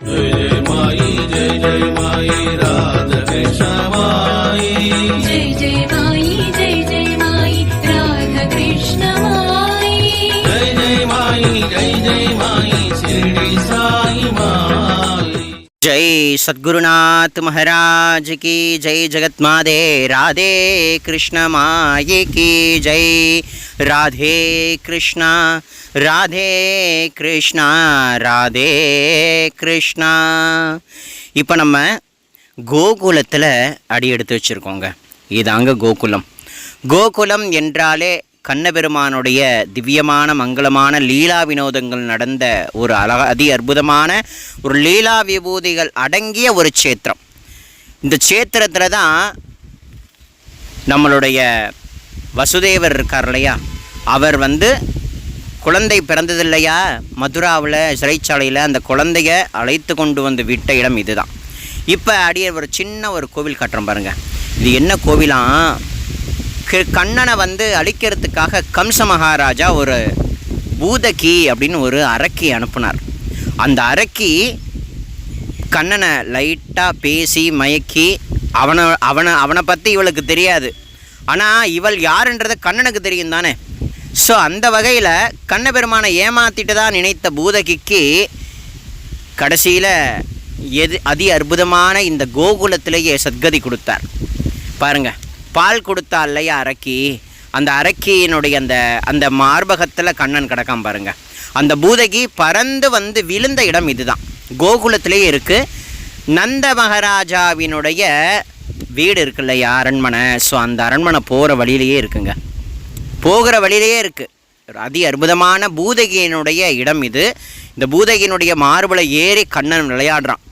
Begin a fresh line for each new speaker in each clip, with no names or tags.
जय जय माई राधा कृष्ण माई
जय माई राधा कृष्ण माई
जय माई शिरडी साई माई।
जय सद्गुरुनाथ महाराज की जय। जगतमाते राधे कृष्ण माई की जय। राधे कृष्ण ராதே கிருஷ்ணா ராதே கிருஷ்ணா. இப்போ நம்ம கோகுலத்தில் அடி எடுத்து வச்சுருக்கோங்க. இதாங்க கோகுலம். கோகுலம் என்றாலே கண்ணபெருமானுடைய திவ்யமான மங்களமான லீலா வினோதங்கள் நடந்த ஒரு அதி அற்புதமான ஒரு லீலா விபூதிகள் அடங்கிய ஒரு க்ஷேத்திரம். இந்த க்ஷேத்திரத்தில் தான் நம்மளுடைய வசுதேவர் இருக்கார் இல்லையா, அவர் குழந்தை பிறந்ததில்லையா மதுராவில் சிறைச்சாலையில், அந்த குழந்தைய அழைத்து கொண்டு வந்து விட்ட இடம் இதுதான். இப்போ அடியே ஒரு சின்ன ஒரு கோவில் கட்டுறோம் பாருங்கள். இது என்ன கோவிலாம், கண்ணனை அழிக்கிறதுக்காக கம்ச மகாராஜா ஒரு பூதகி அப்படின்னு ஒரு அரக்கி அனுப்புனார். அந்த அரக்கி கண்ணனை லைட்டாக பேசி மயக்கி அவனை பற்றி இவளுக்கு தெரியாது, ஆனால் இவள் யாருன்றது கண்ணனுக்கு தெரியும் தானே. ஸோ அந்த வகையில் கண்ணபெருமானை ஏமாற்றிட்டு தான் நினைத்த பூதகிக்கு கடைசியில் அதி அற்புதமான இந்த கோகுலத்திலேயே சத்கதி கொடுத்தார். பாருங்கள், பால் கொடுத்தா இல்லையா அரக்கி, அந்த அரக்கியினுடைய அந்த மார்பகத்தில் கண்ணன் கிடக்காம பாருங்கள். அந்த பூதகி பறந்து விழுந்த இடம் இதுதான், கோகுலத்திலேயே இருக்குது. நந்த மகாராஜாவினுடைய வீடு இருக்கு இல்லையா, அரண்மனை. ஸோ அந்த அரண்மனை போகிற வழியிலேயே இருக்குங்க, போகிற வழியிலேயே இருக்குது. ஒரு அதி அற்புதமான பூதகியினுடைய இடம் இது. இந்த பூதகியினுடைய மார்பலை ஏறி கண்ணன் விளையாடுறான்.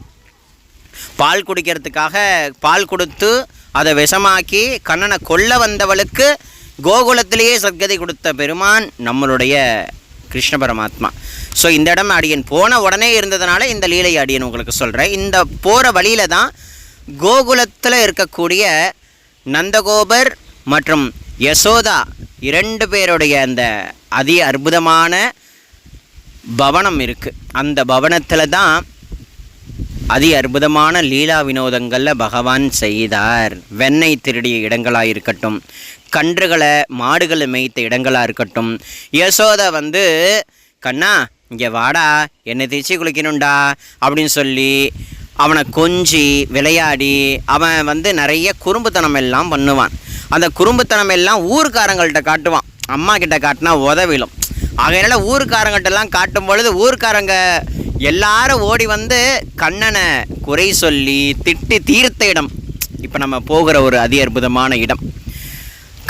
பால் குடிக்கிறதுக்காக பால் கொடுத்து அதை விஷமாக்கி கண்ணனை கொல்ல வந்தவளுக்கு கோகுலத்திலேயே சத்கதி கொடுத்த பெருமான் நம்மளுடைய கிருஷ்ண பரமாத்மா. ஸோ இந்த இடம் அடியன் போன உடனே இருந்ததுனால இந்த லீலை அடியன் உங்களுக்கு சொல்கிறேன். இந்த போகிற வழியில் தான் கோகுலத்தில் இருக்கக்கூடிய நந்தகோபர் மற்றும் யசோதா இரண்டு பேருடைய அந்த அதி அற்புதமான பவனம் இருக்குது. அந்த பவனத்தில் தான் அதி அற்புதமான லீலா வினோதங்களில் பகவான் செய்தார். வெண்ணெய் திருடிய இடங்களாக இருக்கட்டும், கன்றுகளை மாடுகளை மேய்த்த இடங்களாக இருக்கட்டும், யசோதா கண்ணா இங்கே வாடா என்னை தேய்ச்சி குளிக்கணும்டா அப்படின்னு சொல்லி அவனை கொஞ்சி விளையாடி அவன் நிறைய குறும்புத்தனம் எல்லாம் பண்ணுவான். அந்த குறும்புத்தனம் எல்லாம் ஊர்க்காரங்கள்ட்ட காட்டுவான். அம்மா கிட்ட காட்டினா உதவிலும். ஆகையினால ஊர்க்காரங்கள்ட்டெல்லாம் காட்டும் பொழுது ஊர்க்காரங்க எல்லாரும் ஓடி கண்ணனை குறை சொல்லி திட்டி தீர்த்த இடம் இப்போ நம்ம போகிற ஒரு அதி அற்புதமான இடம்.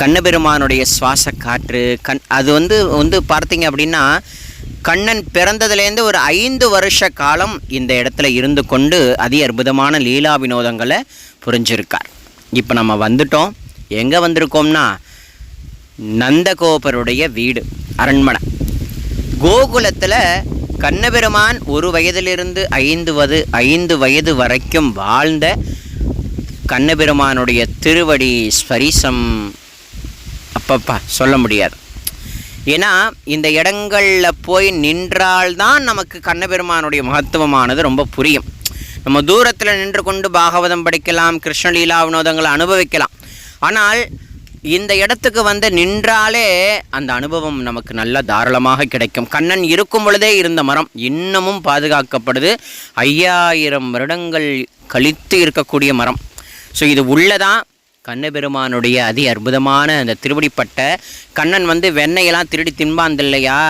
கண்ணபெருமானுடைய சுவாச காற்று அது பார்த்தீங்க அப்படின்னா, கண்ணன் பிறந்ததுலேருந்து ஒரு 5 வருஷ காலம் இந்த இடத்துல இருந்து கொண்டு அதி அற்புதமான லீலா வினோதங்களை புரிஞ்சிருக்கார். இப்போ நம்ம வந்துட்டோம். எங்கே வந்திருக்கோம்னா, நந்தகோபருடைய வீடு, அரண்மனை. கோகுலத்தில் கண்ணபெருமான் 1 வயதிலிருந்து 5 வயது வரைக்கும் வாழ்ந்த கண்ணபெருமானுடைய திருவடி ஸ்பரிசம் அப்பப்பா சொல்ல முடியாது. ஏன்னா இந்த இடங்களில் போய் நின்றால்தான் நமக்கு கண்ணபெருமானுடைய மகத்துவமானது ரொம்ப புரியும். நம்ம தூரத்தில் நின்று கொண்டு பாகவதம் படிக்கலாம், கிருஷ்ணலீலா வினோதங்களை அனுபவிக்கலாம். ஆனால் இந்த இடத்துக்கு நின்றாலே அந்த அனுபவம் நமக்கு நல்ல தாராளமாக கிடைக்கும். கண்ணன் இருக்கும் பொழுதே இருந்த மரம் இன்னமும் பாதுகாக்கப்படுது. 5000 வருடங்கள் கழித்து இருக்கக்கூடிய மரம். ஸோ இது உள்ளதான் கண்ணபெருமானுடைய அதி அற்புதமான அந்த திருவடிப்பட்ட கண்ணன் வெண்ணெயெல்லாம் திருடி தின்பாந்து இல்லையா.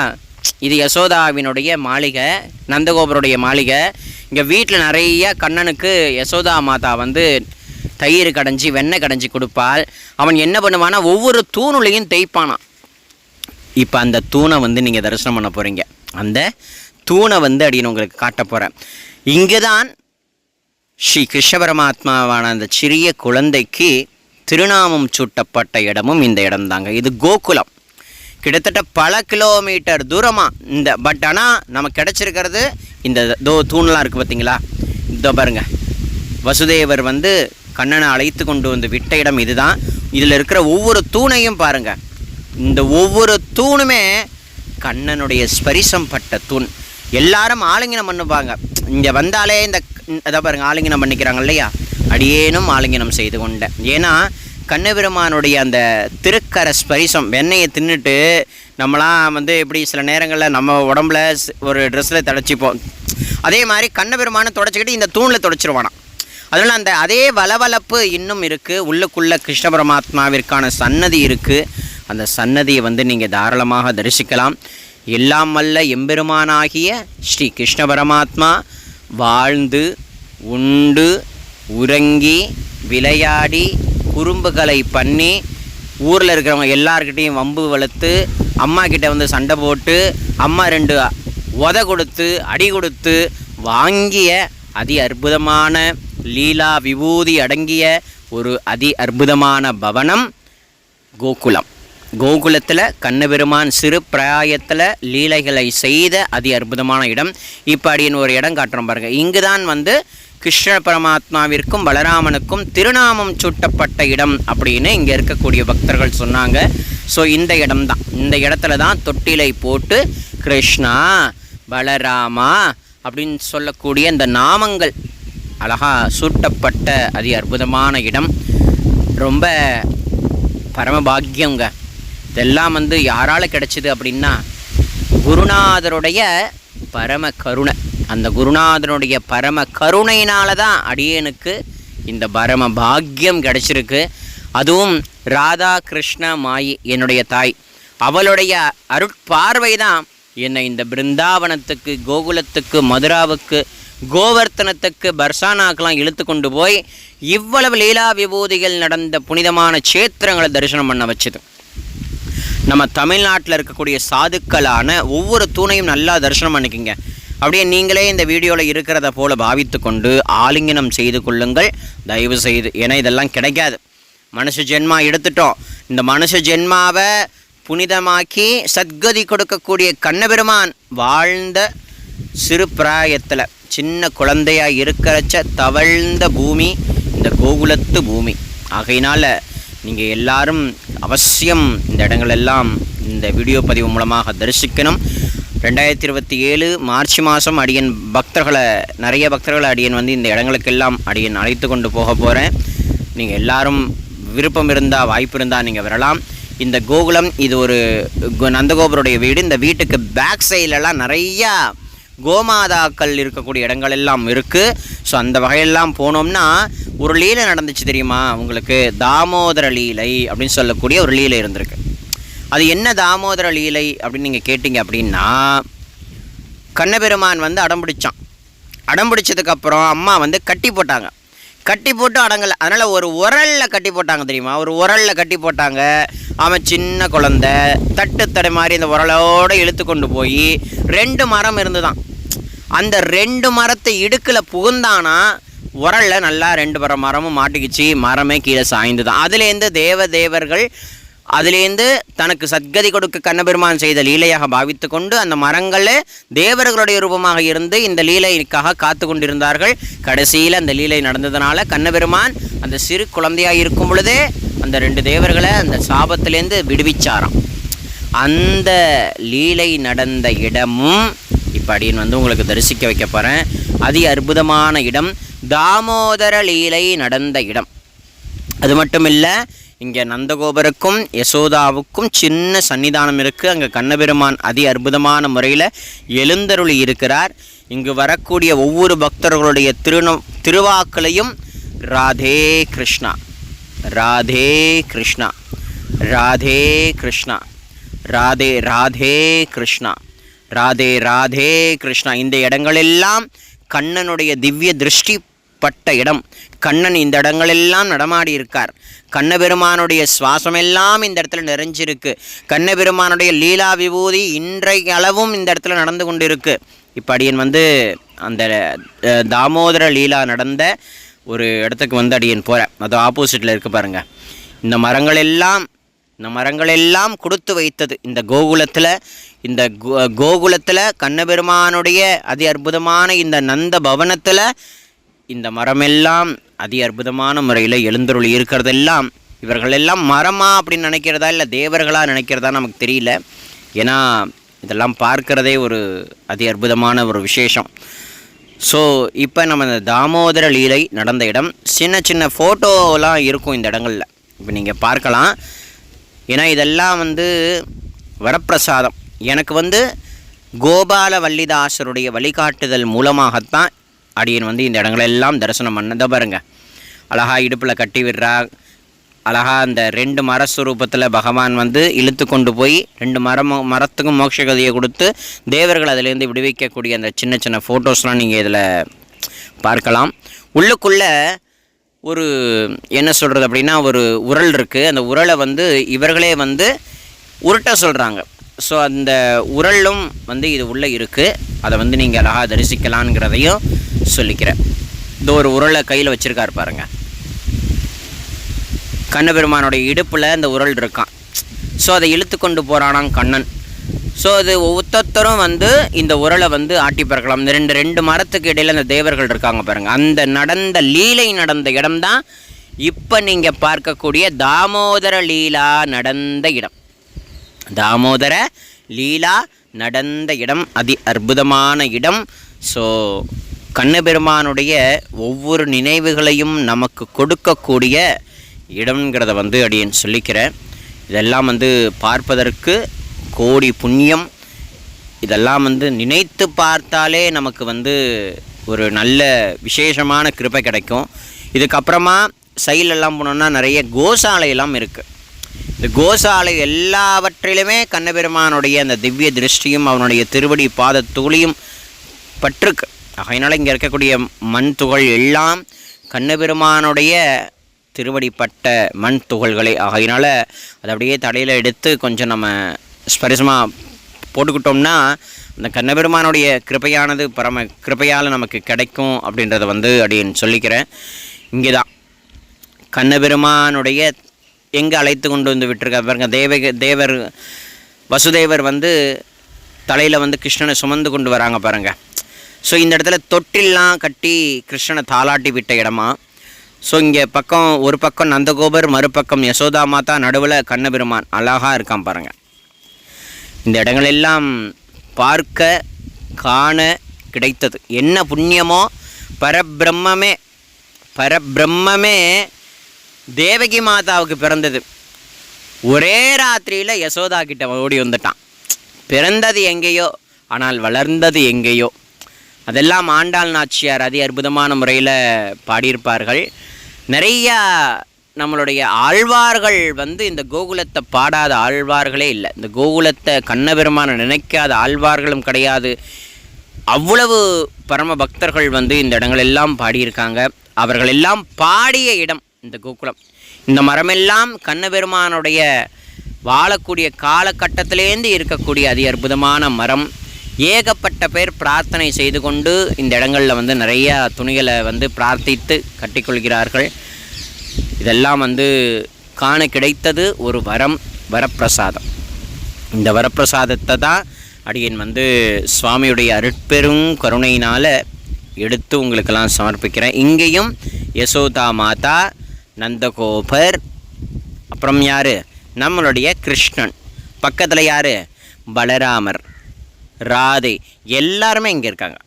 இது யசோதாவினுடைய மாளிகை, நந்தகோபருடைய மாளிகை. இங்கே வீட்டில் நிறைய கண்ணனுக்கு யசோதா மாதா தயிர் கடைஞ்சி வெண்ணெய் கடைஞ்சி கொடுப்பாள். அவன் என்ன பண்ணுவானா, ஒவ்வொரு தூணுலையும் தேய்ப்பானான். இப்போ அந்த தூணை நீங்கள் தரிசனம் பண்ண போகிறீங்க. அந்த தூணை அப்படின்னு உங்களுக்கு காட்ட போகிறேன். இங்கே தான் ஸ்ரீ கிருஷ்ண பரமாத்மாவான அந்த சிறிய குழந்தைக்கு திருநாமம் சூட்டப்பட்ட இடமும் இந்த இடம்தாங்க. இது கோகுலம். கிட்டத்தட்ட பல கிலோமீட்டர் தூரமாக பட் ஆனால் நமக்கு கிடச்சிருக்கிறது இந்த தூணெலாம் இருக்குது பார்த்தீங்களா. இதோ பாருங்கள், வசுதேவர் கண்ணனை அழைத்து கொண்டு விட்ட இடம் இதுதான். இதில் இருக்கிற ஒவ்வொரு தூணையும் பாருங்கள். இந்த ஒவ்வொரு தூணுமே கண்ணனுடைய ஸ்பரிசம் பட்ட தூண். எல்லாரும் ஆலிங்கனம் பண்ணுவாங்க. இங்கே வந்தாலே அதை பாருங்கள் ஆலிங்கனம் பண்ணிக்கிறாங்க இல்லையா, அடியேனும் ஆலிங்கனம் செய்து கொண்டேன். ஏன்னா கண்ணபெருமானுடைய அந்த திருக்கர ஸ்பரிசம், வெண்ணெயை தின்னுட்டு நம்மளாம் எப்படி சில நேரங்களில் நம்ம உடம்புல ஒரு ட்ரெஸ்ஸில் தொடச்சிப்போம், அதே மாதிரி கண்ணபெருமானை தொடச்சிக்கிட்டு இந்த தூணில் தொடச்சிருவானாம். அதனால் அதே வளவளப்பு இன்னும் இருக்குது. உள்ளுக்குள்ளே கிருஷ்ண பரமாத்மாவிற்கான சன்னதி இருக்குது. அந்த சன்னதியை நீங்கள் தாராளமாக தரிசிக்கலாம். எல்லாம் வல்ல எம்பெருமானாகிய ஸ்ரீ கிருஷ்ண பரமாத்மா வாழ்ந்து உண்டு உறங்கி விளையாடி குறும்புகளை பண்ணி ஊரில் இருக்கிறவங்க எல்லார்கிட்டையும் வம்பு வளர்த்து அம்மா கிட்ட சண்டை போட்டு அம்மா 2 உதை கொடுத்து அடி கொடுத்து வாங்கிய அதி அற்புதமான லீலா விபூதி அடங்கிய ஒரு அதி அற்புதமான பவனம் கோகுலம். கோகுலத்தில் கண்ணபெருமான் சிறு பிராயத்தில் லீலைகளை செய்த அதி அற்புதமான இடம். இப்போ அடின்னு ஒரு இடம் காட்டுறோம் பாருங்கள். இங்கு தான் கிருஷ்ண பரமாத்மாவிற்கும் பலராமனுக்கும் திருநாமம் சூட்டப்பட்ட இடம் அப்படின்னு இங்கே இருக்கக்கூடிய பக்தர்கள் சொன்னாங்க. ஸோ இந்த இடம்தான், இந்த இடத்துல தான் தொட்டிலை போட்டு கிருஷ்ணா பலராமா அப்படின்னு சொல்லக்கூடிய இந்த நாமங்கள் அழகாக சூட்டப்பட்ட அதி அற்புதமான இடம். ரொம்ப பரமபாக்கியங்க. இதெல்லாம் யாரால் கிடச்சிது அப்படின்னா குருநாதருடைய பரம கருணை. அந்த குருநாதனுடைய பரம கருணையினால தான் அடியேனுக்கு இந்த பரம பாக்கியம் கிடச்சிருக்கு. அதுவும் ராதா கிருஷ்ண மாயி என்னுடைய தாய், அவளுடைய அருட்பார்வை தான் என்னை இந்த பிருந்தாவனத்துக்கு, கோகுலத்துக்கு, மதுராவுக்கு, கோவர்த்தனத்துக்கு, பர்சானாக்கெலாம் இழுத்து கொண்டு போய் இவ்வளவு லீலா விபூதிகள் நடந்த புனிதமான க்ஷேத்திரங்களை தரிசனம் பண்ண வச்சுது. நம்ம தமிழ்நாட்டில் இருக்கக்கூடிய சாதுக்களான ஒவ்வொரு தூணையும் நல்லா தரிசனம் பண்ணிக்கிங்க. அப்படியே நீங்களே இந்த வீடியோவில் இருக்கிறத போல் பாவித்து கொண்டு ஆலிங்கனம் செய்து கொள்ளுங்கள் தயவு செய்து. ஏன்னா இதெல்லாம் கிடைக்காது. மனுஷ ஜென்மா எடுத்துட்டோம். இந்த மனுஷ ஜென்மாவை புனிதமாக்கி சத்கதி கொடுக்கக்கூடிய கண்ணபெருமான் வாழ்ந்த சிறு பிராயத்தில் சின்ன குழந்தையாக இருக்கிறச்ச தவழ்ந்த பூமி இந்த கோகுலத்து பூமி. ஆகையினால் நீங்கள் எல்லாரும் அவசியம் இந்த இடங்களெல்லாம் இந்த வீடியோ பதிவு மூலமாக தரிசிக்கணும். 2027 மார்ச் மாதம் அடியன் பக்தர்களை, நிறைய பக்தர்களை அடியன் இந்த இடங்களுக்கெல்லாம் அடியன் அழைத்து கொண்டு போக போகிறேன். நீங்கள் எல்லாரும் விருப்பம் இருந்தால், வாய்ப்பு இருந்தால் நீங்கள் வரலாம். இந்த கோகுலம் இது ஒரு நந்தகோபருடைய வீடு. இந்த வீட்டுக்கு பேக் சைட்லலாம் நிறையா கோமாதாக்கள் இருக்கக்கூடிய இடங்கள் எல்லாம் இருக்குது. ஸோ அந்த வகையெல்லாம் போனோம்னா ஒரு லீலை நடந்துச்சு தெரியுமா உங்களுக்கு? தாமோதர லீலை அப்படின்னு சொல்லக்கூடிய ஒரு லீலை இருந்திருக்கு. அது என்ன தாமோதர லீலை அப்படின்னு நீங்கள் கேட்டிங்க அப்படின்னா, கண்ணபெருமான் அடம்பிடிச்சான். அடம்பிடிச்சதுக்கப்புறம் அம்மா கட்டி போட்டாங்க. கட்டி போட்டு அடங்கலை. அதனால் ஒரு உரலில் கட்டி போட்டாங்க தெரியுமா? ஒரு உரலில் கட்டி போட்டாங்க. அவன் சின்ன குழந்தை தட்டு தடை மாதிரி இந்த உரலோடு இழுத்து கொண்டு போய் 2 மரம் இருந்து தான் அந்த 2 மரத்தை இடுக்கில் புகுந்தானா உரலில் நல்லா 2 மரமும் மாட்டிக்கிச்சு. மரமே கீழே சாய்ந்து தான். அதுலேருந்து தேவர்கள் அதுலேருந்து தனக்கு சத்கதி கொடுக்க கண்ணபெருமான் செய்த லீலையாக பாவித்து கொண்டு அந்த மரங்களே தேவர்களுடைய ரூபமாக இருந்து இந்த லீலைக்காக காத்து கொண்டிருந்தார்கள். கடைசியில் அந்த லீலை நடந்ததுனால கண்ணபெருமான் அந்த சிறு குழந்தையாக இருக்கும் பொழுதே அந்த 2 தேவர்களை அந்த சாபத்திலேருந்து விடுவிச்சாராம். அந்த லீலை நடந்த இடமும் இப்போ அப்படின்னு உங்களுக்கு தரிசிக்க வைக்க போகிறேன். அதி அற்புதமான இடம், தாமோதர லீலை நடந்த இடம். அது மட்டும் இல்லை, இங்கே நந்தகோபருக்கும் யசோதாவுக்கும் சின்ன சன்னிதானம் இருக்குது. அங்கே கண்ணபெருமான் அதி அற்புதமான முறையில் எழுந்தருளி இருக்கிறார். இங்கு வரக்கூடிய ஒவ்வொரு பக்தர்களுடைய திருவாக்களையும் ராதே கிருஷ்ணா, ராதே கிருஷ்ணா, ராதே கிருஷ்ணா, ராதே ராதே கிருஷ்ணா, ராதே ராதே கிருஷ்ணா, இந்த இடங்களெல்லாம் கண்ணனுடைய திவ்ய திருஷ்டி பட்ட இடம். கண்ணன் இந்த இடங்களெல்லாம் நடமாடி இருக்கார். கண்ணபெருமானுடைய சுவாசமெல்லாம் இந்த இடத்துல நிறைஞ்சிருக்கு. கண்ணபெருமானுடைய லீலா விபூதி இன்றைய அளவும் இந்த இடத்துல நடந்து கொண்டு இருக்கு. இப்போ அடியன் அந்த தாமோதர லீலா நடந்த ஒரு இடத்துக்கு அடியன் போகிறேன். அது ஆப்போசிட்டில் இருக்குது பாருங்கள். இந்த மரங்கள் எல்லாம் கொடுத்து வைத்தது இந்த கோகுலத்தில். இந்த கோகுலத்தில் கண்ணபெருமானுடைய அதி அற்புதமான இந்த நந்த பவனத்தில் இந்த மரமெல்லாம் அதி அற்புதமான முறையில் எழுந்தருளி இருக்கிறதெல்லாம் இவர்களெல்லாம் மரமா அப்படின்னு நினைக்கிறதா இல்லை தேவர்களாக நினைக்கிறதா நமக்கு தெரியல. ஏன்னா இதெல்லாம் பார்க்கிறதே ஒரு அதி அற்புதமான ஒரு விசேஷம். ஸோ இப்போ நம்ம இந்த தாமோதர லீலை நடந்த இடம் சின்ன சின்ன ஃபோட்டோலாம் இருக்கும் இந்த இடங்களில். இப்போ நீங்கள் பார்க்கலாம். ஏன்னா இதெல்லாம் வந்து வரப்பிரசாதம். எனக்கு வந்து கோபால வல்லிதாசருடைய வழிகாட்டுதல் மூலமாகத்தான் அடியன் வந்து இந்த இடங்களெல்லாம் தரிசனம் பண்ணதை பாருங்கள். அழகாக இடுப்பில் கட்டி விடுறா, அழகாக அந்த 2 மரஸ்வரூபத்தில் பகவான் வந்து இழுத்து கொண்டு போய் 2 மரத்துக்கும் மோட்சகதியை கொடுத்து தேவர்கள் அதிலேருந்து விடுவிக்கக்கூடிய அந்த சின்ன சின்ன ஃபோட்டோஸ்லாம் நீங்கள் இதில் பார்க்கலாம். உள்ளுக்குள்ளே ஒரு என்ன சொல்கிறது அப்படின்னா ஒரு உரல் இருக்குது. அந்த உரலை வந்து இவர்களே வந்து உருட்ட சொல்கிறாங்க. ஸோ அந்த உரலும் வந்து இது உள்ளே இருக்குது. அதை வந்து நீங்கள் அழகாக தரிசிக்கலான்ங்கிறதையும் சொல்லிக்கிறேன். இந்த ஒரு உரலை கையில் வச்சுருக்காரு பாருங்கள். கண்ணபெருமானுடைய இடுப்பில் இந்த உரல் இருக்கான். ஸோ அதை இழுத்து கொண்டு போகிறானாம் கண்ணன். ஸோ அது ஒவ்வொருத்தரும் வந்து இந்த உரலை வந்து ஆட்டி பறக்கலாம். இந்த ரெண்டு மரத்துக்கு இடையில் அந்த தேவர்கள் இருக்காங்க பாருங்கள். அந்த நடந்த லீலை நடந்த இடம்தான் இப்போ நீங்கள் பார்க்கக்கூடிய தாமோதர லீலா நடந்த இடம். தாமோதர லீலா நடந்த இடம் அதி அற்புதமான இடம். ஸோ கண்ணபெருமானுடைய ஒவ்வொரு நினைவுகளையும் நமக்கு கொடுக்கக்கூடிய இடம்ங்கிறத வந்து அடியேன் சொல்லிக்கிறேன். இதெல்லாம் வந்து பார்ப்பதற்கு கோடி புண்ணியம். இதெல்லாம் வந்து நினைத்து பார்த்தாலே நமக்கு வந்து ஒரு நல்ல விசேஷமான கிருபை கிடைக்கும். இதுக்கப்புறமா சைலெல்லாம் போனோம்னா நிறைய கோசாலையெல்லாம் இருக்குது. இந்த கோசாலை எல்லாவற்றிலுமே கண்ணபெருமானுடைய அந்த திவ்ய திருஷ்டியும் அவனுடைய திருவடி பாத துளியும் பற்றுக்கு. அதனால் இங்கே இருக்கக்கூடிய மண் துகள் எல்லாம் கண்ணபெருமானுடைய திருவடிப்பட்ட மண் துகள்களை. ஆகையினால் அதை அப்படியே தலையில் எடுத்து கொஞ்சம் நம்ம ஸ்பரிசமாக போட்டுக்கிட்டோம்னா அந்த கண்ணபெருமானுடைய கிருபையானது பரம கிருபையால் நமக்கு கிடைக்கும் அப்படின்றத வந்து அடியேன் சொல்லிக்கிறேன். இங்கே தான் கண்ணபெருமானுடைய எங்கே அழைத்து கொண்டு வந்து விட்டுருக்க பாருங்க. தேவர் வசுதேவர் வந்து தலையில் வந்து கிருஷ்ணனை சுமந்து கொண்டு வராங்க பாருங்கள். ஸோ இந்த இடத்துல தொட்டில்லாம் கட்டி கிருஷ்ணனை தாளாட்டி விட்ட இடமா. ஸோ இங்கே பக்கம் ஒரு பக்கம் நந்தகோபர், மறுபக்கம் யசோதா மாதா, நடுவில் கண்ணபெருமான் அழகாக இருக்கான் பாருங்கள். இந்த இடங்களெல்லாம் பார்க்க காண கிடைத்தது என்ன புண்ணியமோ. பரபிரம்மே தேவகி மாதாவுக்கு பிறந்தது. ஒரே ராத்திரியில் யசோதா கிட்ட ஓடி வந்துட்டான். பிறந்தது எங்கேயோ ஆனால் வளர்ந்தது எங்கேயோ. அதெல்லாம் ஆண்டாள் நாச்சியார் அதி அற்புதமான முறையில் பாடியிருப்பார்கள். நிறையா நம்மளுடைய ஆழ்வார்கள் வந்து இந்த கோகுலத்தை பாடாத ஆழ்வார்களே இல்லை. இந்த கோகுலத்தை கண்ணபெருமான நினைக்காத ஆழ்வார்களும் கிடையாது. அவ்வளவு பரம பக்தர்கள் வந்து இந்த இடங்களெல்லாம் பாடியிருக்காங்க. அவர்களெல்லாம் பாடிய இடம் இந்த கோகுலம். இந்த மரமெல்லாம் கண்ணபெருமானுடைய வாழக்கூடிய காலகட்டத்திலேருந்து இருக்கக்கூடிய அதி அற்புதமான மரம். ஏகப்பட்ட பேர் பிரார்த்தனை செய்து கொண்டு இந்த இடங்களில் வந்து நிறையா துணிகளை வந்து பிரார்த்தித்து கட்டிக்கொள்கிறார்கள். இதெல்லாம் வந்து காண கிடைத்தது ஒரு வரப்பிரசாதம். இந்த வரப்பிரசாதத்தை தான் அடியேன் வந்து சுவாமியுடைய அருட்பெரும் கருணையினால் எடுத்து உங்களுக்கெல்லாம் சமர்ப்பிக்கிறேன். இங்கேயும் யசோதா மாதா, நந்தகோபர், அப்புறம் யார் நம்மளுடைய கிருஷ்ணன், பக்கத்தில் யார் பலராமர், ராதை, எல்லாருமே இங்கே இருக்காங்க.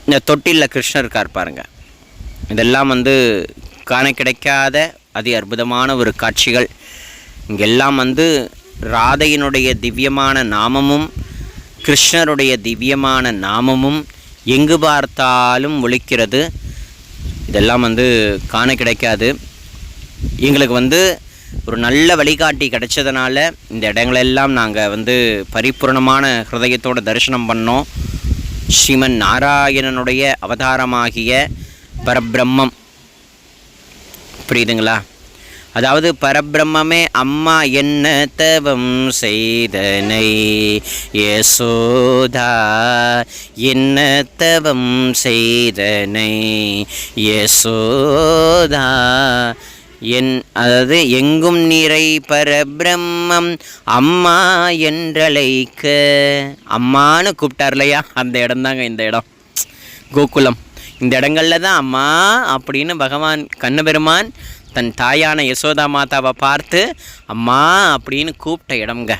இந்த தொட்டிலில் கிருஷ்ணர் இருக்கார் பாருங்கள். இதெல்லாம் வந்து காண கிடைக்காத அதி அற்புதமான ஒரு காட்சிகள். இங்கெல்லாம் வந்து ராதையினுடைய திவ்யமான நாமமும் கிருஷ்ணருடைய திவ்யமான நாமமும் எங்கு பார்த்தாலும் ஒலிக்கிறது. இதெல்லாம் வந்து காண கிடைக்காது. எங்களுக்கு வந்து ஒரு நல்ல வழிகாட்டி கிடைச்சதுனால இந்த இடங்களெல்லாம் நாங்கள் வந்து பரிபூர்ணமான ஹிருதயத்தோட தரிசனம் பண்ணோம். ஸ்ரீமன் நாராயணனுடைய அவதாரமாகிய பரபிரம்மம், புரியுதுங்களா? அதாவது பரபிரம்மே அம்மா என்ன தவம் செய்தனை யசோதா, என்ன தவம் செய்தனை யசோதா, அதாவது எங்கும் நிறை பரபிரம்மம் அம்மா என்றழைக்க. அம்மானு கூப்பிட்டார் இல்லையா, அந்த இடம்தாங்க இந்த இடம் கோகுலம். இந்த இடங்களில் தான் அம்மா அப்படின்னு பகவான் கண்ணபெருமான் தன் தாயான யசோதா மாதாவை பார்த்து அம்மா அப்படின்னு கூப்பிட்ட இடம்ங்க.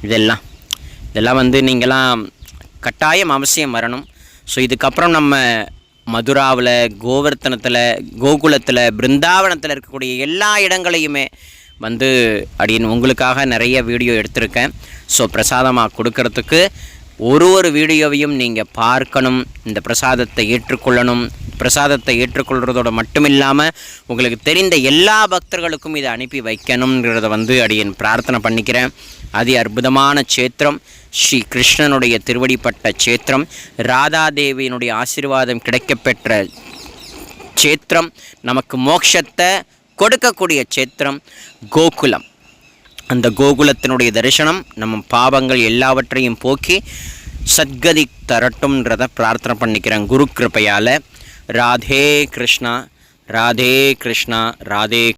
இதெல்லாம் வந்து நீங்களாம் கட்டாயம் அவசியம் வரணும். ஸோ இதுக்கப்புறம் நம்ம மதுராவில், கோவர்த்தனத்தில், கோகுலத்தில், பிருந்தாவனத்தில் இருக்கக்கூடிய எல்லா இடங்களையுமே வந்து அப்படின்னு உங்களுக்காக நிறைய வீடியோ எடுத்திருக்கேன். ஸோ பிரசாதமாக கொடுக்கறதுக்கு ஒரு வீடியோவையும் நீங்கள் பார்க்கணும், இந்த பிரசாதத்தை ஏற்றுக்கொள்ளணும். பிரசாதத்தை ஏற்றுக்கொள்கிறதோடு மட்டும் இல்லாமல் உங்களுக்கு தெரிந்த எல்லா பக்தர்களுக்கும் இதை அனுப்பி வைக்கணுங்கிறத வந்து அடியேன் பிரார்த்தனை பண்ணிக்கிறேன். அதி அற்புதமான சேத்திரம், ஸ்ரீ கிருஷ்ணனுடைய திருவடிப்பட்ட சேத்திரம், ராதாதேவியினுடைய ஆசீர்வாதம் கிடைக்கப்பெற்ற சேத்திரம், நமக்கு மோட்சத்தை கொடுக்கக்கூடிய சேத்திரம் கோகுலம். அந்த கோகுலத்தினுடைய தரிசனம் நம்ம பாவங்கள் எல்லாவற்றையும் போக்கி சத்கதி தரட்டும்ன்றதை பிரார்த்தனை பண்ணிக்கிறேன் குரு கிருபையால். ராதே கிருஷ்ணா, ராதே கிருஷ்ணா, ராதே